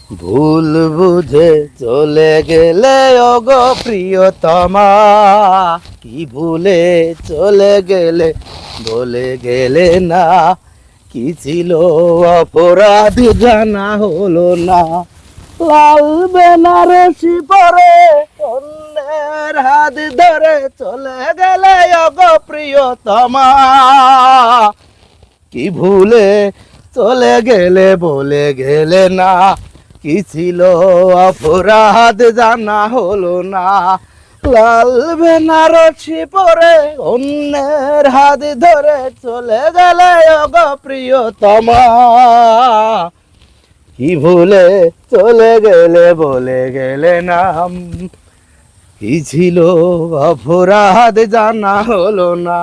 ভুল বুঝে চলে গেলে ওগো প্রিয়তমা, কি ভুলে চলে গেলে বলে গেলে না, কি ছিল অপরাধ জানা হলো না। লাল বেনারসি পরে অন্যের হাত ধরে চলে গেলে ওগো প্রিয়তমা, কি ভুলে চলে গেলে বলে গেলে না, কি ছিল অপরাধ জানা হলো না। লাল বেনারসি পরে অন্যের হাত ধরে চলে গেলে ওগো প্রিয়তমা, কি ভুলে চলে গেলে বলে গেলে না, কি ছিল অপরাধ জানা হলো না।